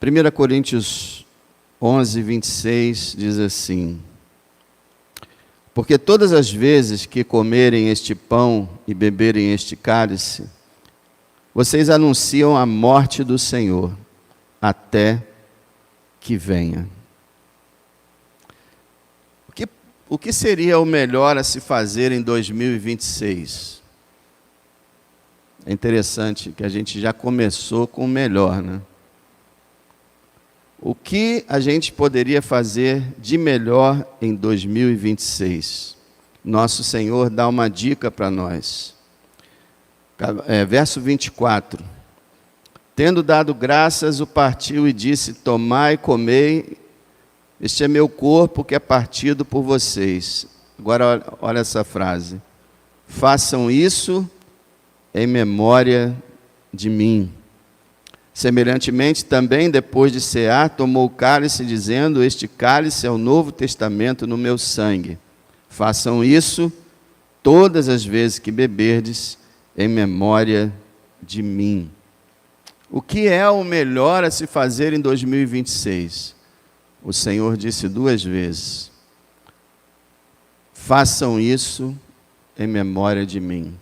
1 Coríntios 11, 26 diz assim: porque todas as vezes que comerem este pão e beberem este cálice, vocês anunciam a morte do Senhor, até que venha. O que seria o melhor a se fazer em 2026? É interessante que a gente já começou com o melhor, né? O que a gente poderia fazer de melhor em 2026? Nosso Senhor dá uma dica para nós. Verso 24. Tendo dado graças, o partiu e disse: tomai e comei, este é meu corpo que é partido por vocês. Agora olha essa frase: façam isso em memória de mim. Semelhantemente, também, depois de cear, tomou o cálice, dizendo: este cálice é o novo testamento no meu sangue. Façam isso todas as vezes que beberdes, em memória de mim. O que é o melhor a se fazer em 2026? O Senhor disse 2 vezes: façam isso em memória de mim.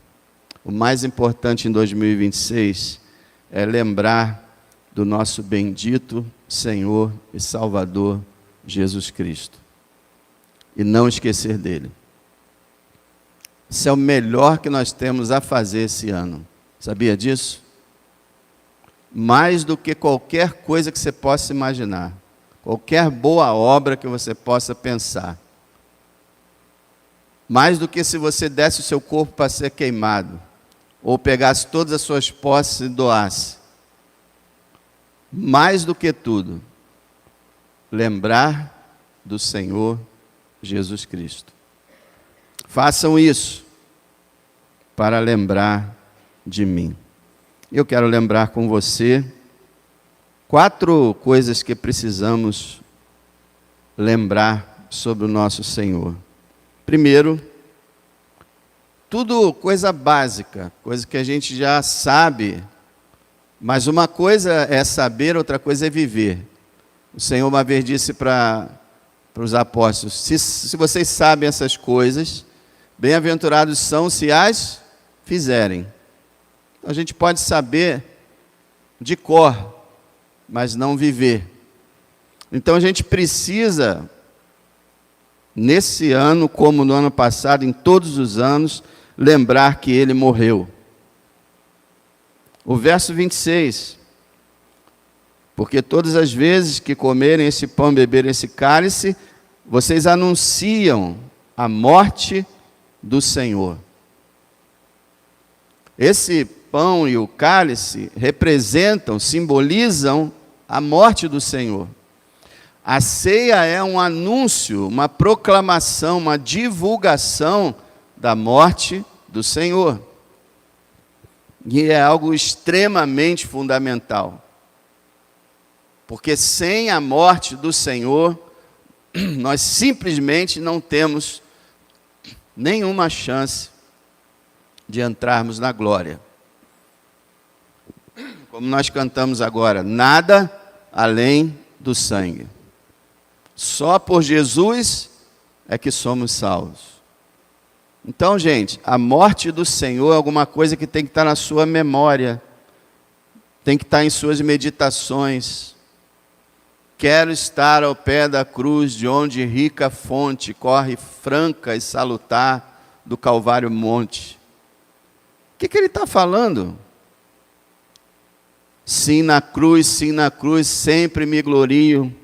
O mais importante em 2026 é lembrar do nosso bendito Senhor e Salvador Jesus Cristo. E não esquecer dele. Isso é o melhor que nós temos a fazer esse ano. Sabia disso? Mais do que qualquer coisa que você possa imaginar. Qualquer boa obra que você possa pensar. Mais do que se você desse o seu corpo para ser queimado. Ou pegasse todas as suas posses e doasse. Mais do que tudo, lembrar do Senhor Jesus Cristo. Façam isso para lembrar de mim. Eu quero lembrar com você 4 coisas que precisamos lembrar sobre o nosso Senhor. Primeiro, tudo coisa básica, coisa que a gente já sabe, mas uma coisa é saber, outra coisa é viver. O Senhor uma vez disse para os apóstolos: se vocês sabem essas coisas, bem-aventurados são se as fizerem. Então, a gente pode saber de cor, mas não viver. Então a gente precisa, nesse ano, como no ano passado, em todos os anos, lembrar que Ele morreu. O verso 26. Porque todas as vezes que comerem esse pão e beberem esse cálice, vocês anunciam a morte do Senhor. Esse pão e o cálice representam, simbolizam a morte do Senhor. A ceia é um anúncio, uma proclamação, uma divulgação da morte do Senhor. E é algo extremamente fundamental. Porque sem a morte do Senhor, nós simplesmente não temos nenhuma chance de entrarmos na glória. Como nós cantamos agora, nada além do sangue. Só por Jesus é que somos salvos. Então, gente, a morte do Senhor é alguma coisa que tem que estar na sua memória, tem que estar em suas meditações. Quero estar ao pé da cruz, de onde rica fonte corre franca e salutar do Calvário Monte. O que ele está falando? Sim, na cruz, sempre me glorio.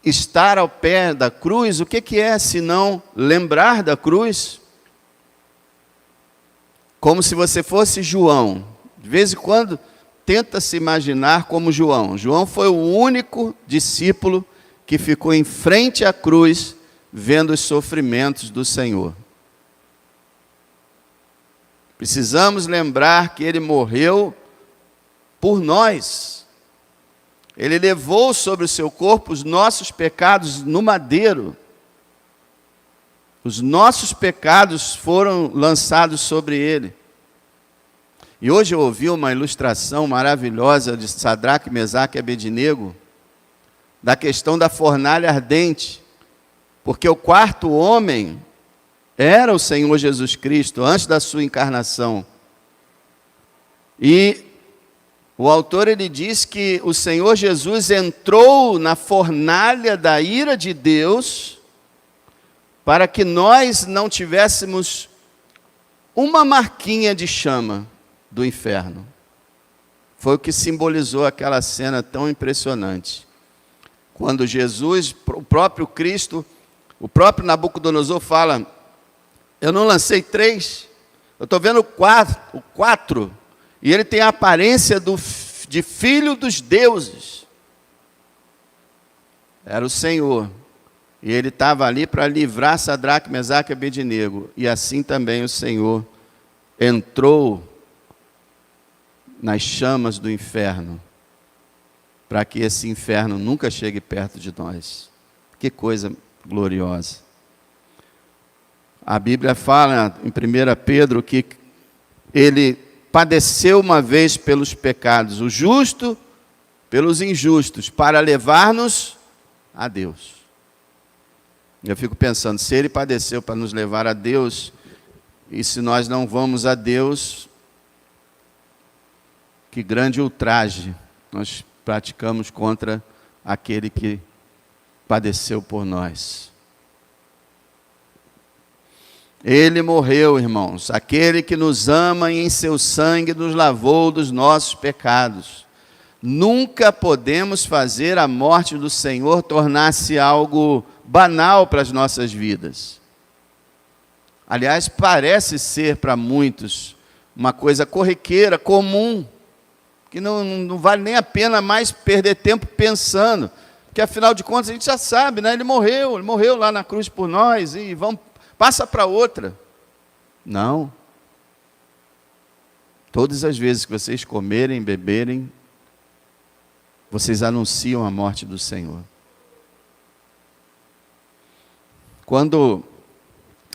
Estar ao pé da cruz, o que é senão lembrar da cruz? Como se você fosse João. De vez em quando, tenta se imaginar como João. João foi o único discípulo que ficou em frente à cruz, vendo os sofrimentos do Senhor. Precisamos lembrar que Ele morreu por nós. Ele levou sobre o seu corpo os nossos pecados no madeiro. Os nossos pecados foram lançados sobre Ele. E hoje eu ouvi uma ilustração maravilhosa de Sadraque, Mesaque e Abednego, da questão da fornalha ardente, porque o quarto homem era o Senhor Jesus Cristo, antes da sua encarnação. E o autor ele diz que o Senhor Jesus entrou na fornalha da ira de Deus, para que nós não tivéssemos uma marquinha de chama do inferno. Foi o que simbolizou aquela cena tão impressionante. Quando Jesus, o próprio Cristo, o próprio Nabucodonosor fala: eu não lancei 3, eu estou vendo o 4, e ele tem a aparência de filho dos deuses. Era o Senhor, e ele estava ali para livrar Sadraque, Mesaque e Abednego, e assim também o Senhor entrou nas chamas do inferno, para que esse inferno nunca chegue perto de nós. Que coisa gloriosa. A Bíblia fala em 1 Pedro que ele padeceu uma vez pelos pecados, o justo pelos injustos, para levar-nos a Deus. Eu fico pensando, se ele padeceu para nos levar a Deus, e se nós não vamos a Deus, que grande ultraje nós praticamos contra aquele que padeceu por nós. Ele morreu, irmãos, aquele que nos ama e em seu sangue nos lavou dos nossos pecados. Nunca podemos fazer a morte do Senhor tornar-se algo banal para as nossas vidas. Aliás, parece ser para muitos uma coisa corriqueira, comum, que não vale nem a pena mais perder tempo pensando, porque afinal de contas a gente já sabe, né? Ele morreu lá na cruz por nós, e passa para outra. Não. Todas as vezes que vocês comerem, beberem, vocês anunciam a morte do Senhor. Quando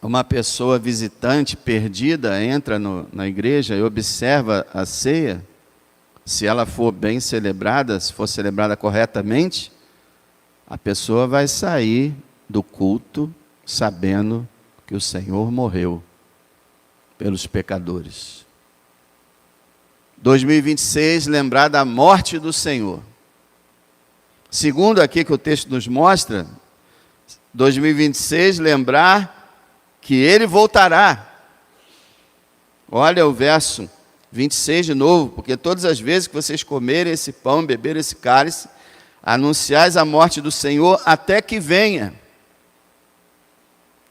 uma pessoa visitante, perdida, entra na igreja e observa a ceia, se ela for bem celebrada, se for celebrada corretamente, a pessoa vai sair do culto sabendo que o Senhor morreu pelos pecadores. 2026, lembrar da morte do Senhor. Segundo aqui que o texto nos mostra, 2026, lembrar que Ele voltará. Olha o verso 26 de novo, porque todas as vezes que vocês comerem esse pão, beberem esse cálice, anunciais a morte do Senhor até que venha.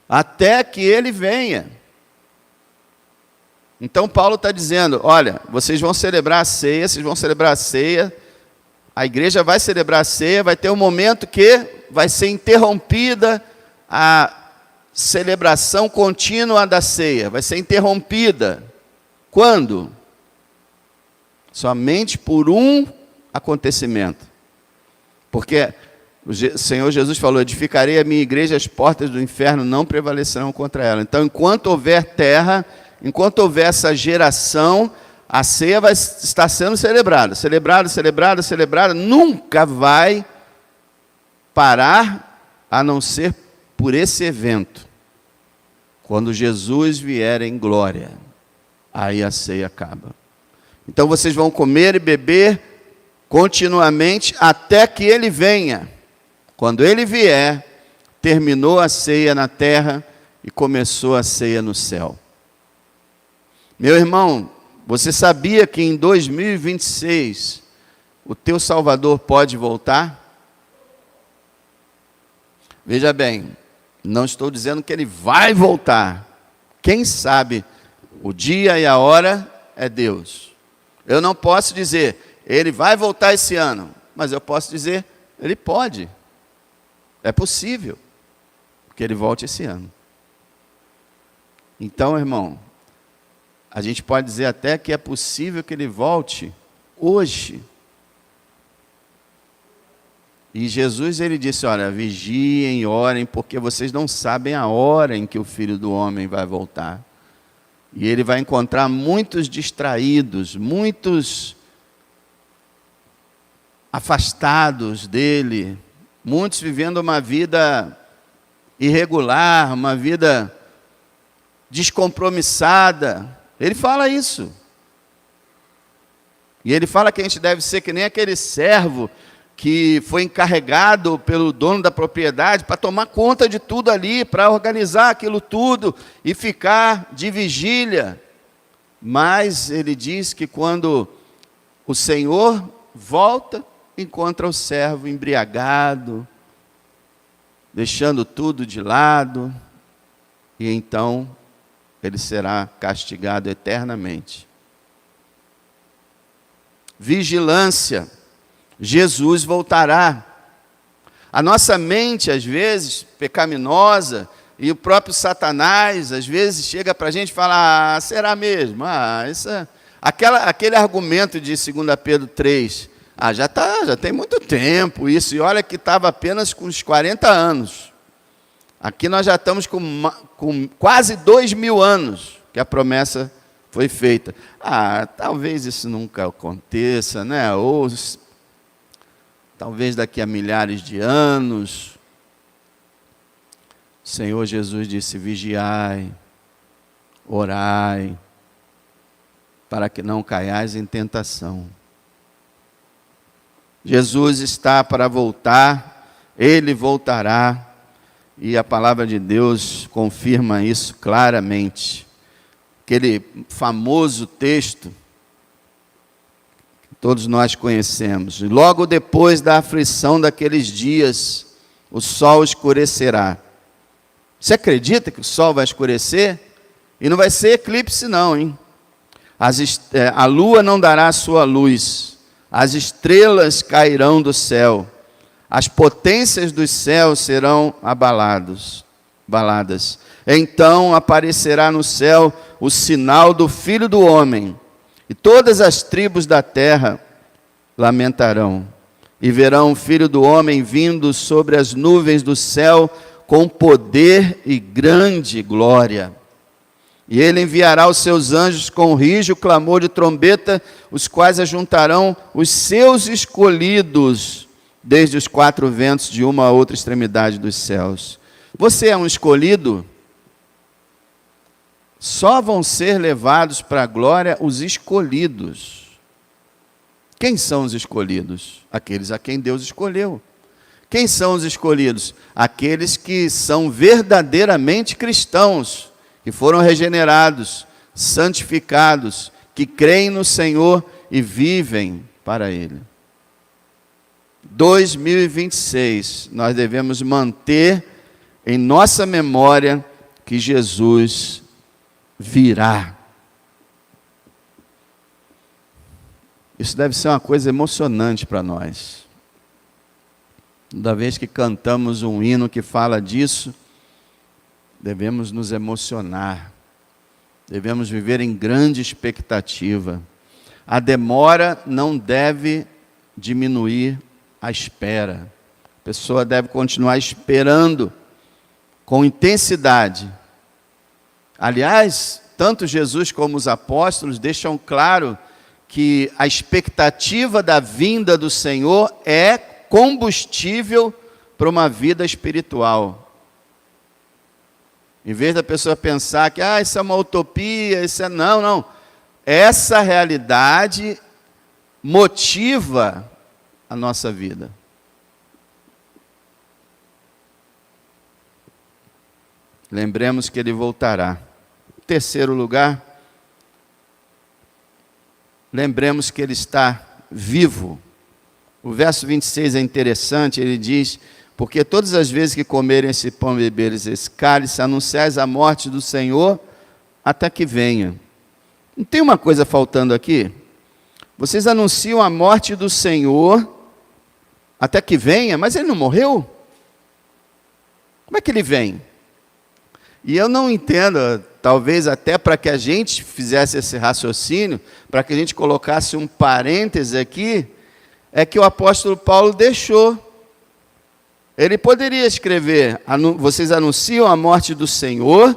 Até que Ele venha. Então Paulo está dizendo, olha, vocês vão celebrar a ceia, a igreja vai celebrar a ceia, vai ter um momento que vai ser interrompida a celebração contínua da ceia, vai ser interrompida. Quando? Somente por um acontecimento. Porque o Senhor Jesus falou, edificarei a minha igreja, as portas do inferno não prevalecerão contra ela. Então, enquanto houver terra, enquanto houver essa geração, a ceia vai estar sendo celebrada, nunca vai parar, a não ser por esse evento. Quando Jesus vier em glória, aí a ceia acaba. Então vocês vão comer e beber continuamente até que Ele venha. Quando Ele vier, terminou a ceia na terra e começou a ceia no céu. Meu irmão, você sabia que em 2026 o teu Salvador pode voltar? Veja bem, não estou dizendo que Ele vai voltar. Quem sabe o dia e a hora é Deus. Eu não posso dizer, Ele vai voltar esse ano, mas eu posso dizer, Ele pode. É possível que Ele volte esse ano. Então, irmão, a gente pode dizer até que é possível que Ele volte hoje. E Jesus, Ele disse, olha, vigiem, orem, porque vocês não sabem a hora em que o Filho do Homem vai voltar. E ele vai encontrar muitos distraídos, muitos afastados dele, muitos vivendo uma vida irregular, uma vida descompromissada. Ele fala isso. E ele fala que a gente deve ser que nem aquele servo que foi encarregado pelo dono da propriedade para tomar conta de tudo ali, para organizar aquilo tudo e ficar de vigília. Mas ele diz que quando o Senhor volta, encontra o servo embriagado, deixando tudo de lado, e então ele será castigado eternamente. Vigilância. Jesus voltará. A nossa mente, às vezes, pecaminosa, e o próprio Satanás, às vezes, chega para a gente e fala, será mesmo? Aquele argumento de 2 Pedro 3, já tem muito tempo isso, e olha que estava apenas com uns 40 anos. Aqui nós já estamos com quase 2000 anos que a promessa foi feita. Talvez isso nunca aconteça, né? Ou talvez daqui a milhares de anos. O Senhor Jesus disse, vigiai, orai, para que não caiais em tentação. Jesus está para voltar, Ele voltará, e a palavra de Deus confirma isso claramente. Aquele famoso texto, que todos nós conhecemos. Logo depois da aflição daqueles dias, o sol escurecerá. Você acredita que o sol vai escurecer? E não vai ser eclipse não, hein? A lua não dará sua luz, as estrelas cairão do céu, as potências dos céus serão abaladas. Então aparecerá no céu o sinal do Filho do Homem, e todas as tribos da terra lamentarão, e verão o Filho do Homem vindo sobre as nuvens do céu, com poder e grande glória. E ele enviará os seus anjos com rijo, clamor de trombeta, os quais ajuntarão os seus escolhidos, desde os 4 ventos de uma a outra extremidade dos céus. Você é um escolhido? Só vão ser levados para a glória os escolhidos. Quem são os escolhidos? Aqueles a quem Deus escolheu. Quem são os escolhidos? Aqueles que são verdadeiramente cristãos, que foram regenerados, santificados, que creem no Senhor e vivem para Ele. 2026, nós devemos manter em nossa memória que Jesus virá. Isso deve ser uma coisa emocionante para nós. Toda vez que cantamos um hino que fala disso, devemos nos emocionar, devemos viver em grande expectativa. A demora não deve diminuir a espera. A pessoa deve continuar esperando com intensidade. Aliás, tanto Jesus como os apóstolos deixam claro que a expectativa da vinda do Senhor é combustível para uma vida espiritual. Em vez da pessoa pensar que isso é uma utopia, isso é... Não. Essa realidade motiva a nossa vida. Lembremos que Ele voltará. Terceiro lugar, lembremos que Ele está vivo. O verso 26 é interessante, ele diz, porque todas as vezes que comerem esse pão e beberem esse cálice, anunciais a morte do Senhor até que venha. Não tem uma coisa faltando aqui? Vocês anunciam a morte do Senhor até que venha, mas Ele não morreu? Como é que Ele vem? E eu não entendo, talvez até para que a gente fizesse esse raciocínio, para que a gente colocasse um parêntese aqui, é que o apóstolo Paulo deixou. Ele poderia escrever, vocês anunciam a morte do Senhor,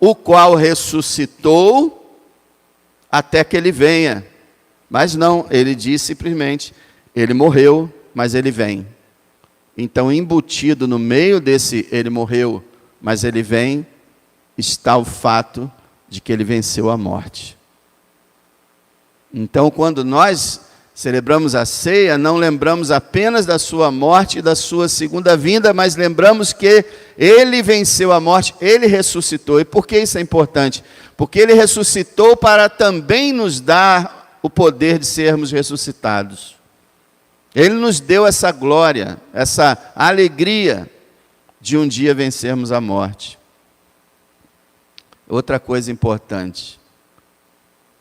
o qual ressuscitou até que ele venha. Mas não, ele diz simplesmente, ele morreu, mas ele vem. Então, embutido no meio desse ele morreu, mas ele vem, está o fato de que ele venceu a morte. Então, quando nós celebramos a ceia, não lembramos apenas da sua morte e da sua segunda vinda, mas lembramos que ele venceu a morte, ele ressuscitou. E por que isso é importante? Porque ele ressuscitou para também nos dar o poder de sermos ressuscitados. Ele nos deu essa glória, essa alegria de um dia vencermos a morte. Outra coisa importante,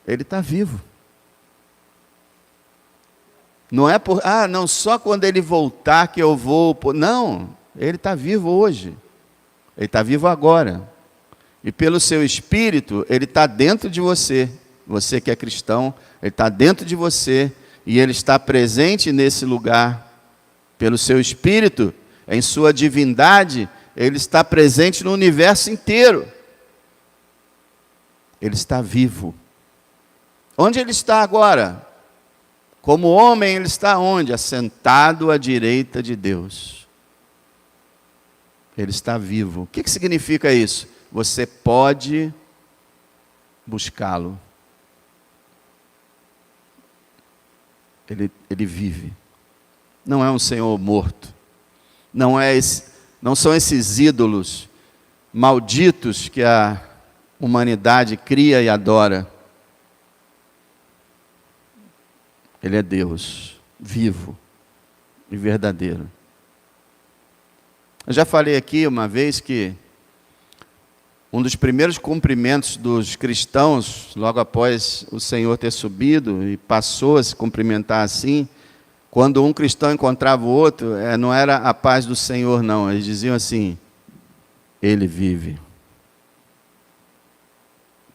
ele está vivo. Não é por, não, só quando ele voltar que eu vou. Não, ele está vivo hoje. Ele está vivo agora. E pelo seu Espírito, ele está dentro de você. Você que é cristão, ele está dentro de você. E ele está presente nesse lugar. Pelo seu Espírito, em sua divindade, ele está presente no universo inteiro. Ele está vivo. Onde ele está agora? Como homem, ele está onde? Assentado à direita de Deus. Ele está vivo. O que significa isso? Você pode buscá-lo. Ele vive. Não é um Senhor morto. Não são esses ídolos malditos que a humanidade cria e adora. Ele é Deus, vivo e verdadeiro. Eu já falei aqui uma vez que um dos primeiros cumprimentos dos cristãos, logo após o Senhor ter subido e passou a se cumprimentar assim, quando um cristão encontrava o outro, não era a paz do Senhor, não. Eles diziam assim, ele vive.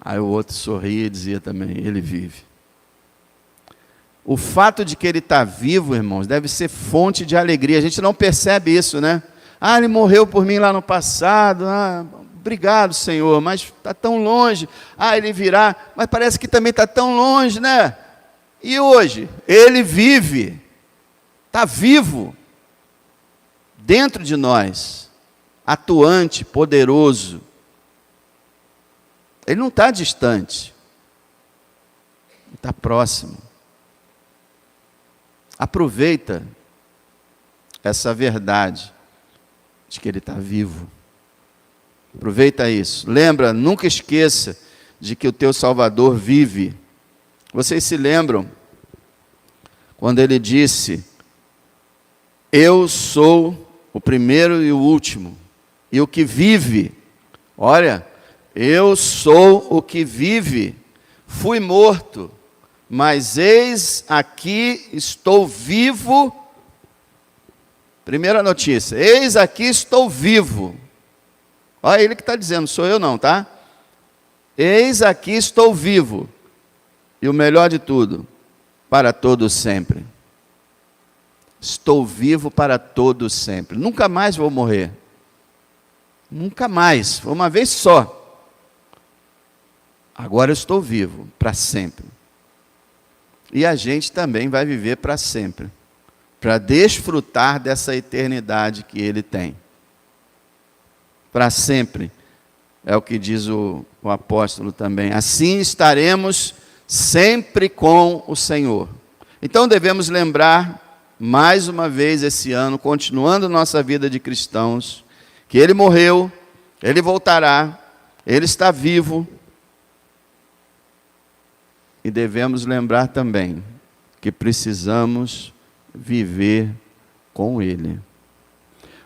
Aí o outro sorria e dizia também, ele vive. O fato de que ele está vivo, irmãos, deve ser fonte de alegria. A gente não percebe isso, né? Ele morreu por mim lá no passado. Obrigado, Senhor, mas está tão longe. Ele virá, mas parece que também está tão longe, né? E hoje? Ele vive. Está vivo. Dentro de nós. Atuante, poderoso. Ele não está distante. Ele está próximo. Aproveita essa verdade de que ele está vivo. Aproveita isso. Lembra, nunca esqueça de que o teu Salvador vive. Vocês se lembram quando ele disse, eu sou o primeiro e o último, e o que vive. Olha, eu sou o que vive. Fui morto, mas eis aqui estou vivo. Primeira notícia, eis aqui estou vivo. Olha ele que está dizendo, sou eu não, tá? Eis aqui estou vivo. E o melhor de tudo, para todo sempre. Estou vivo para todo sempre. Nunca mais vou morrer. Nunca mais, uma vez só. Agora eu estou vivo para sempre. E a gente também vai viver para sempre, para desfrutar dessa eternidade que ele tem. Para sempre, é o que diz o apóstolo também. Assim estaremos sempre com o Senhor. Então devemos lembrar, mais uma vez esse ano, continuando nossa vida de cristãos, que ele morreu, ele voltará, ele está vivo. E devemos lembrar também que precisamos viver com ele.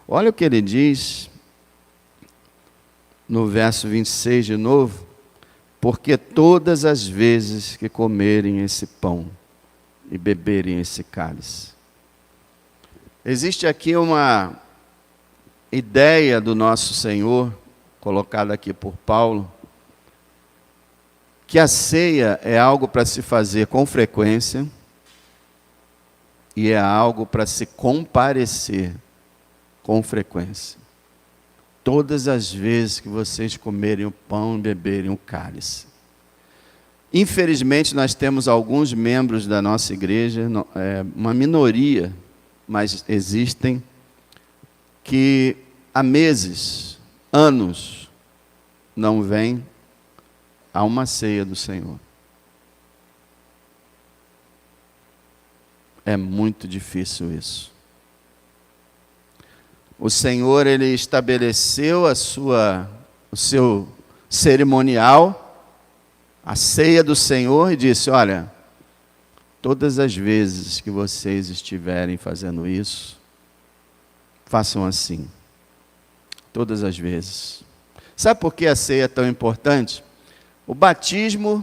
Olha o que ele diz no verso 26 de novo. Porque todas as vezes que comerem esse pão e beberem esse cálice. Existe aqui uma ideia do nosso Senhor, colocada aqui por Paulo, que a ceia é algo para se fazer com frequência e é algo para se comparecer com frequência. todas as vezes que vocês comerem o pão e beberem o cálice. Infelizmente, nós temos alguns membros da nossa igreja, uma minoria, mas existem, que há meses, anos, não vêm a uma ceia do Senhor. É muito difícil isso. O Senhor, Ele estabeleceu o seu cerimonial, a ceia do Senhor, e disse: olha, todas as vezes que vocês estiverem fazendo isso, façam assim. Todas as vezes. Sabe por que a ceia é tão importante? O batismo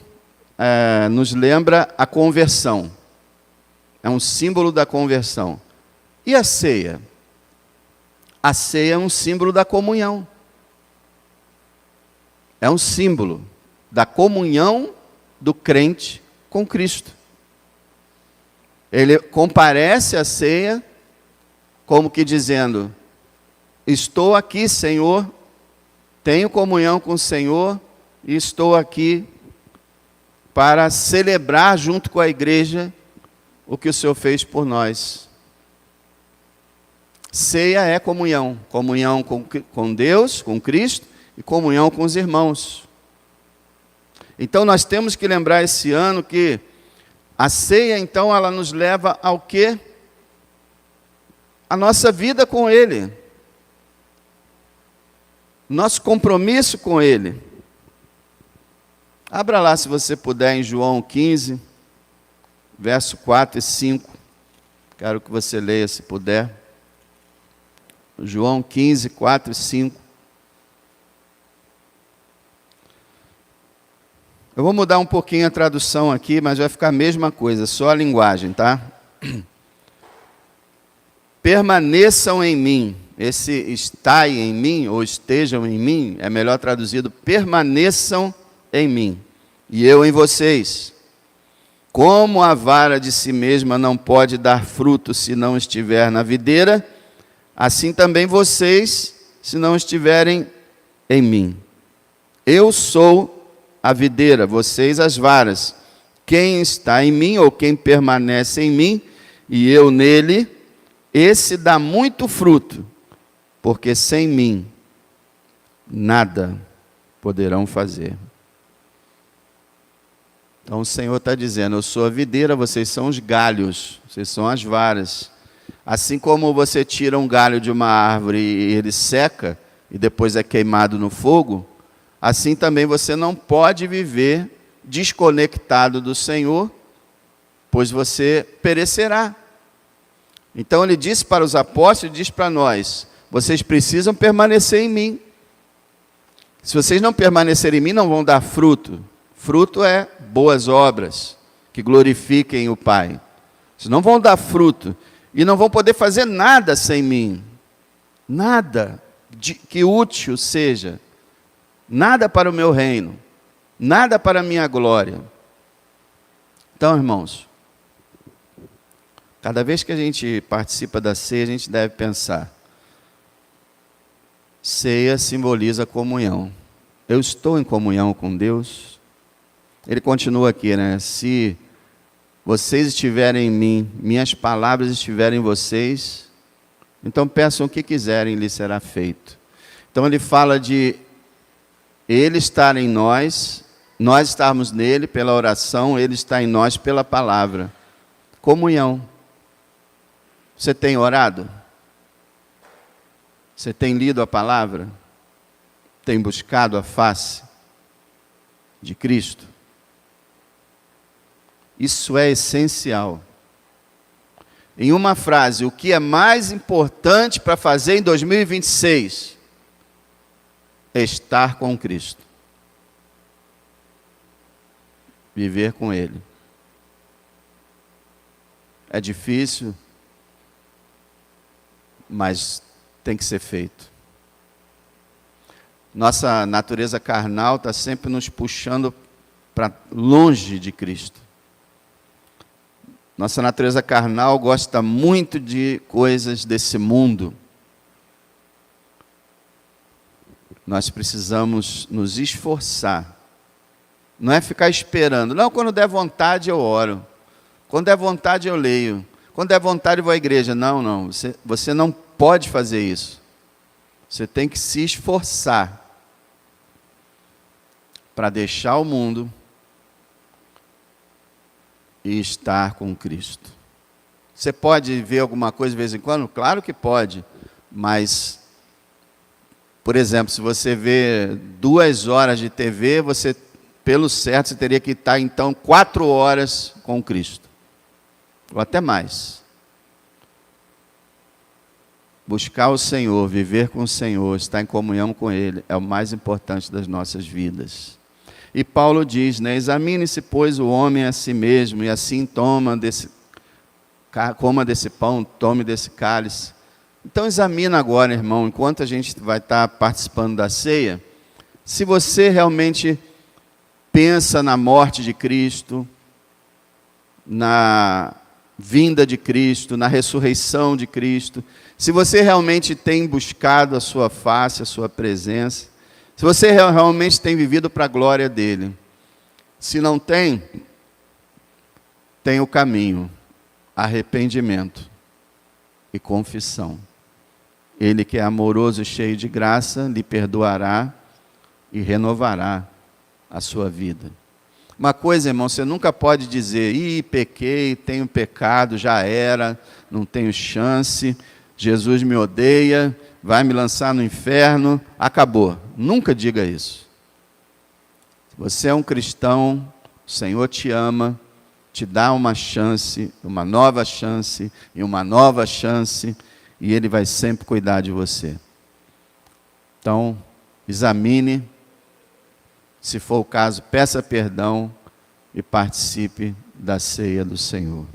nos lembra a conversão. É um símbolo da conversão. E a ceia? A ceia é um símbolo da comunhão. É um símbolo da comunhão do crente com Cristo. Ele comparece à ceia como que dizendo: estou aqui, Senhor, tenho comunhão com o Senhor e estou aqui para celebrar junto com a igreja o que o Senhor fez por nós. Ceia é comunhão. Comunhão com Deus, com Cristo, e comunhão com os irmãos. Então nós temos que lembrar esse ano que a ceia, então, ela nos leva ao quê? A nossa vida com Ele. Nosso compromisso com Ele. Abra lá, se você puder, em João 15, verso 4 e 5. Quero que você leia, se puder. João 15, 4 e 5. Eu vou mudar um pouquinho a tradução aqui, mas vai ficar a mesma coisa, só a linguagem, tá? Permaneçam em mim. Esse estai em mim, ou estejam em mim, é melhor traduzido: permaneçam em mim, e eu em vocês. Como a vara de si mesma não pode dar fruto se não estiver na videira, assim também vocês, se não estiverem em mim. Eu sou a videira, vocês as varas. Quem está em mim, ou quem permanece em mim, e eu nele, esse dá muito fruto, porque sem mim nada poderão fazer. Então o Senhor está dizendo: eu sou a videira, vocês são os galhos, vocês são as varas. Assim como você tira um galho de uma árvore e ele seca, e depois é queimado no fogo, assim também você não pode viver desconectado do Senhor, pois você perecerá. Então ele disse para os apóstolos, diz para nós: vocês precisam permanecer em mim. Se vocês não permanecerem em mim, não vão dar fruto. Fruto é boas obras que glorifiquem o Pai. Vocês não vão dar fruto e não vão poder fazer nada sem mim. Nada que útil seja. Nada para o meu reino. Nada para a minha glória. Então, irmãos, cada vez que a gente participa da ceia, a gente deve pensar: ceia simboliza comunhão. Eu estou em comunhão com Deus? Ele continua aqui, né? Se vocês estiverem em mim, minhas palavras estiverem em vocês, então peçam o que quiserem, lhes será feito. Então ele fala de Ele estar em nós, nós estarmos nele pela oração, Ele está em nós pela palavra. Comunhão. Você tem orado? Você tem lido a palavra? Tem buscado a face de Cristo? Isso é essencial. Em uma frase, o que é mais importante para fazer em 2026? É estar com Cristo. Viver com Ele. É difícil, mas tem que ser feito. Nossa natureza carnal está sempre nos puxando para longe de Cristo. Nossa natureza carnal gosta muito de coisas desse mundo. nós precisamos nos esforçar. Não é ficar esperando. Não, quando der vontade eu oro. Quando der vontade eu leio. Quando der vontade eu vou à igreja. Não. Você não pode fazer isso. Você tem que se esforçar para deixar o mundo e estar com Cristo. Você pode ver alguma coisa de vez em quando? Claro que pode. Mas, por exemplo, se você vê 2 horas de TV, você, pelo certo, você teria que estar, então, 4 horas com Cristo. Ou até mais. Buscar o Senhor, viver com o Senhor, estar em comunhão com Ele, é o mais importante das nossas vidas. E Paulo diz, né, examine-se, pois, o homem a si mesmo, e assim coma desse pão, tome desse cálice. Então examina agora, irmão, enquanto a gente vai estar participando da ceia, se você realmente pensa na morte de Cristo, na vinda de Cristo, na ressurreição de Cristo, se você realmente tem buscado a sua face, a sua presença, se você realmente tem vivido para a glória dele. Se não tem, tem o caminho, arrependimento e confissão. Ele que é amoroso e cheio de graça, lhe perdoará e renovará a sua vida. Uma coisa, irmão, você nunca pode dizer, pequei, tenho pecado, já era, não tenho chance, Jesus me odeia, vai me lançar no inferno, acabou. Nunca diga isso. Se você é um cristão, o Senhor te ama, te dá uma chance, uma nova chance e uma nova chance, e Ele vai sempre cuidar de você. Então, examine, se for o caso, peça perdão e participe da ceia do Senhor.